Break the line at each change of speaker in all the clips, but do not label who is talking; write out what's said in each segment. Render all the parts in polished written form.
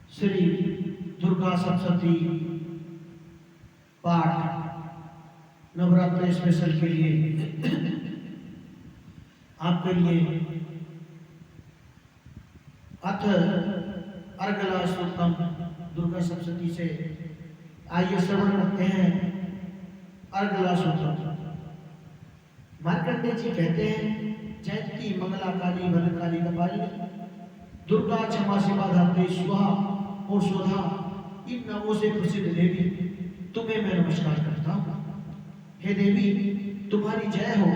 श्री दुर्गा सप्तशती पाठ नवरात्र स्पेशल के लिए आपके लिए अथ अर्गला सूक्तम दुर्गा सप्तशती से आइए श्रवण करते हैं। अर्गला सूक्तम। मार्कंडेय जी कहते हैं, जयंती मंगला काली भद्रकाली कपालिनी दुर्गा क्षमा शिवा धात्री स्वाहा और शोधा, इन नामों से प्रसिद्ध देवी तुम्हें मैं नमस्कार करता हूँ। हे देवी, तुम्हारी जय हो।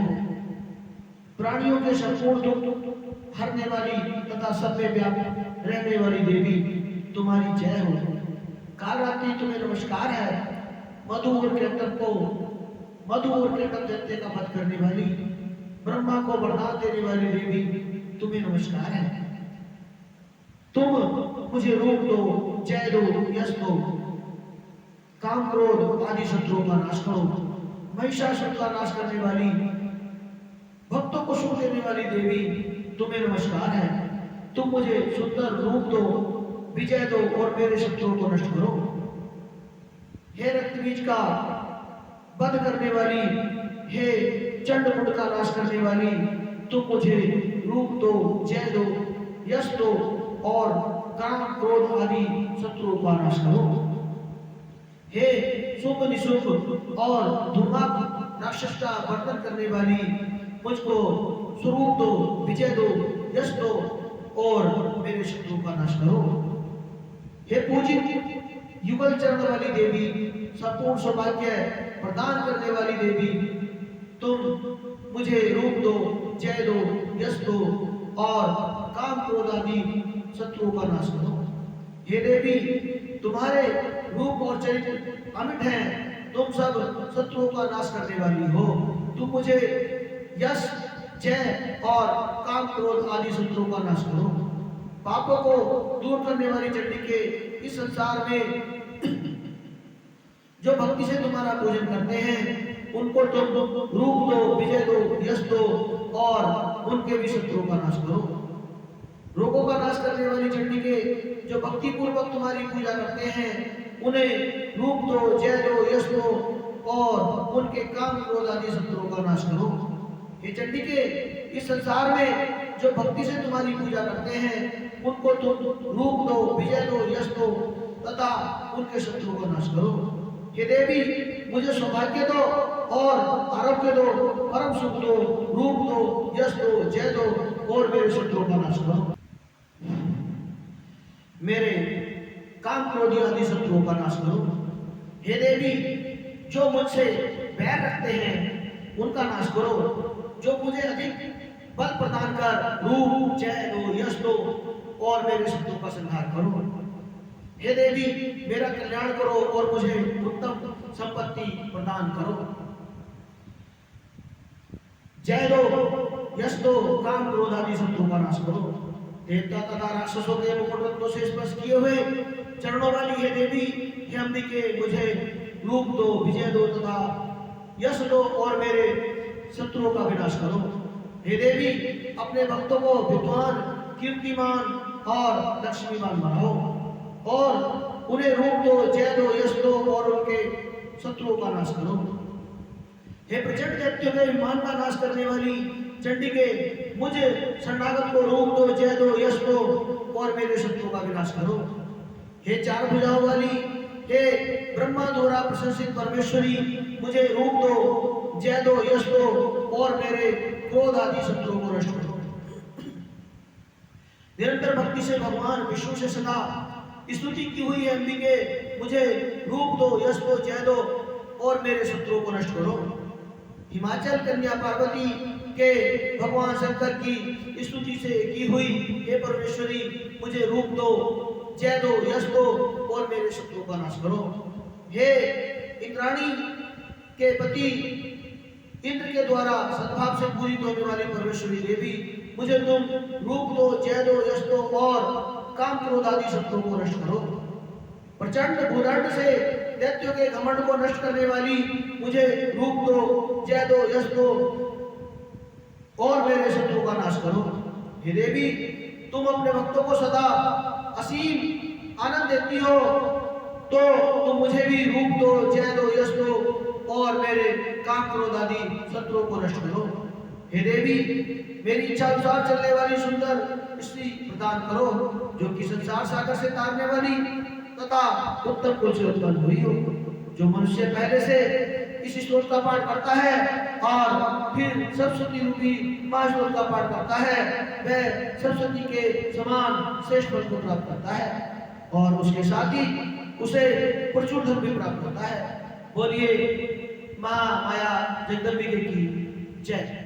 प्राणियों के संपूर्ण दुख हरने वाली तथा सब में व्याप्त रहने वाली देवी तुम्हारी जय हो। काल रात्रि तुम्हें नमस्कार है। मधु और कीर्तन दैत्य का वध करने वाली, ब्रह्मा को वरदान देने वाली देवी तुम्हें नमस्कार है। तुम मुझे रोक दो, जय दो, यश दो, काम क्रोध आदि शत्रुओं का नाश करो। महिषासुर का नाश करने वाली, भक्तों को सुख देने वाली देवी तुम्हें नमस्कार है। तुम मुझे सुंदर रूप दो, विजय दो और मेरे शत्रुओं को नष्ट करो। हे रक्तबीज का वध करने वाली, हे चंडमुंड का नाश करने वाली, तुम मुझे रूप दो, जय दो, यश दो और काम क्रोध आदि शत्रुओं का नाश करो। हे शुभ निशुभ और धूमाक राक्षस का वर्णन करने वाली, मुझको स्वरूप दो, विजय दो, यश दो और मेरे शत्रुओं का नाश करो। हे पूजित युगल चरण वाली देवी, संपूर्ण सौभाग्य प्रदान करने वाली देवी, तुम मुझे रूप दो, जय दो, यश दो और काम क्रोध आदि शत्रुओं का नाश करो। हे देवी, तुम्हारे रूप और चरित्र अमिट हैं। तुम सब शत्रुओं का नाश करने वाली हो। तुम मुझे यश, जय और काम क्रोध आदि शत्रुओं का नाश करो। पापों को दूर करने वाली चंडी के इस संसार में जो भक्ति से तुम्हारा पूजन करते हैं, उनको तुम रूप दो, विजय दो, यश दो और उनके भी शत्रुओं का नाश करो। रोगों का नाश करने वाली चंडी के जो भक्ति पूर्वक तुम्हारी पूजा करते हैं, उन्हें रूप दो, जय दो, यश दो और उनके काम क्रोध आदि शत्रुओं का नाश करो। ये चंडी के इस संसार में जो भक्ति से तुम्हारी पूजा करते हैं, उनको तुम रूप दो, विजय दो, यश दो तथा उनके शत्रुओं का नाश करो। हे देवी, मुझे सौभाग्य दो और आरोग्य दो, परम सुख दो, रूप दो, यश दो, जय दो और मेरे शत्रुओं का नाश करो। मेरे काम क्रोधी आदि शत्रुओं का नाश करो। हे देवी, जो मुझसे बैर रखते हैं उनका नाश करो। जो मुझे अधिक बल प्रदान कर रूप, जय दो, यश दो और मेरे शत्रुओं का संहार करो। हे देवी, मेरा कल्याण करो और मुझे उत्तम संपत्ति प्रदान करो। जय दो, यश दो, काम क्रोध आदि शत्रुओं का नाश करो। देवता तथा राक्षसों के मुकुट रत्नों से स्पर्श किए हुए चरणों वाली हे देवी, हे अंबिके, मुझे रूप दो, विजय दो तथा यश दो और मेरे शत्रुओं का विनाश करो। हे देवी, अपने भक्तों को विद्वान, कीर्तिमान और लक्ष्मीमान बनाओ और उन्हें रूप दो, जय दो, यश दो और उनके शत्रुओं का नाश करो। हे प्रचंड दैत्यों के विमान का नाश करने वाली चंडी के मुझे शरणागत को रूप दो, जय दो, यश दो और मेरे शत्रुओं का विनाश करो। हे चार भुजाओं वाली, हे ब्रह्मा द्वारा प्रशंसित परमेश्वरी, मुझे रूप दो, जय दो, यश दो और मेरे क्रोध आदि शत्रुओं को नष्ट करो। निरंतर भक्ति से भगवान विष्णु से सदा स्तुति की हुई है अंबिके, मुझे रूप दो, यश दो, जय दो और मेरे शत्रुओं को नष्ट करो। हिमाचल कन्या पार्वती के भगवान शंकर की स्तुति से की हुई हे परमेश्वरी, मुझे रूप दो, जय दो, यश दो और मेरे शत्रुओं का नाश करो। हे इंद्राणी के पति इंद्र के द्वारा सद्भाव से पूजित होने वाली परमेश्वरी देवी, मुझे तुम रूप दो, जय दो, यश दो और काम क्रोध आदि शत्रुओं को नष्ट करो। प्रचंड भूदंड से दैत्यों के घमंड को नष्ट करने वाली, मुझे रूप दो, जय दो, यश दो और मेरे शत्रुओं का नाश करो। हे देवी, तुम अपने भक्तों को सदा असीम आनंद देती हो तो तुम मुझे भी रूप दो, जय दो, यश दो और मेरे काम क्रोध आदि शत्रुओं को नष्ट करो। हे देवी, मेरी इच्छा अनुसार चलने वाली सुंदर स्त्री प्रदान करो, जो कि संसार सागर से तारने वाली तथा उत्तम कुल से उत्पन्न हुई हो। जो मनुष्य पहले से इस श्लोक का पाठ करता है और फिर सरस्वती रूपी महाश्लोक का पाठ करता है, वह सरस्वती के समान श्रेष्ठ फल को प्राप्त करता है और उसके साथ ही उसे प्रचुर धन भी प्राप्त होता है। बोलिए माया जगदम्बिके की जय।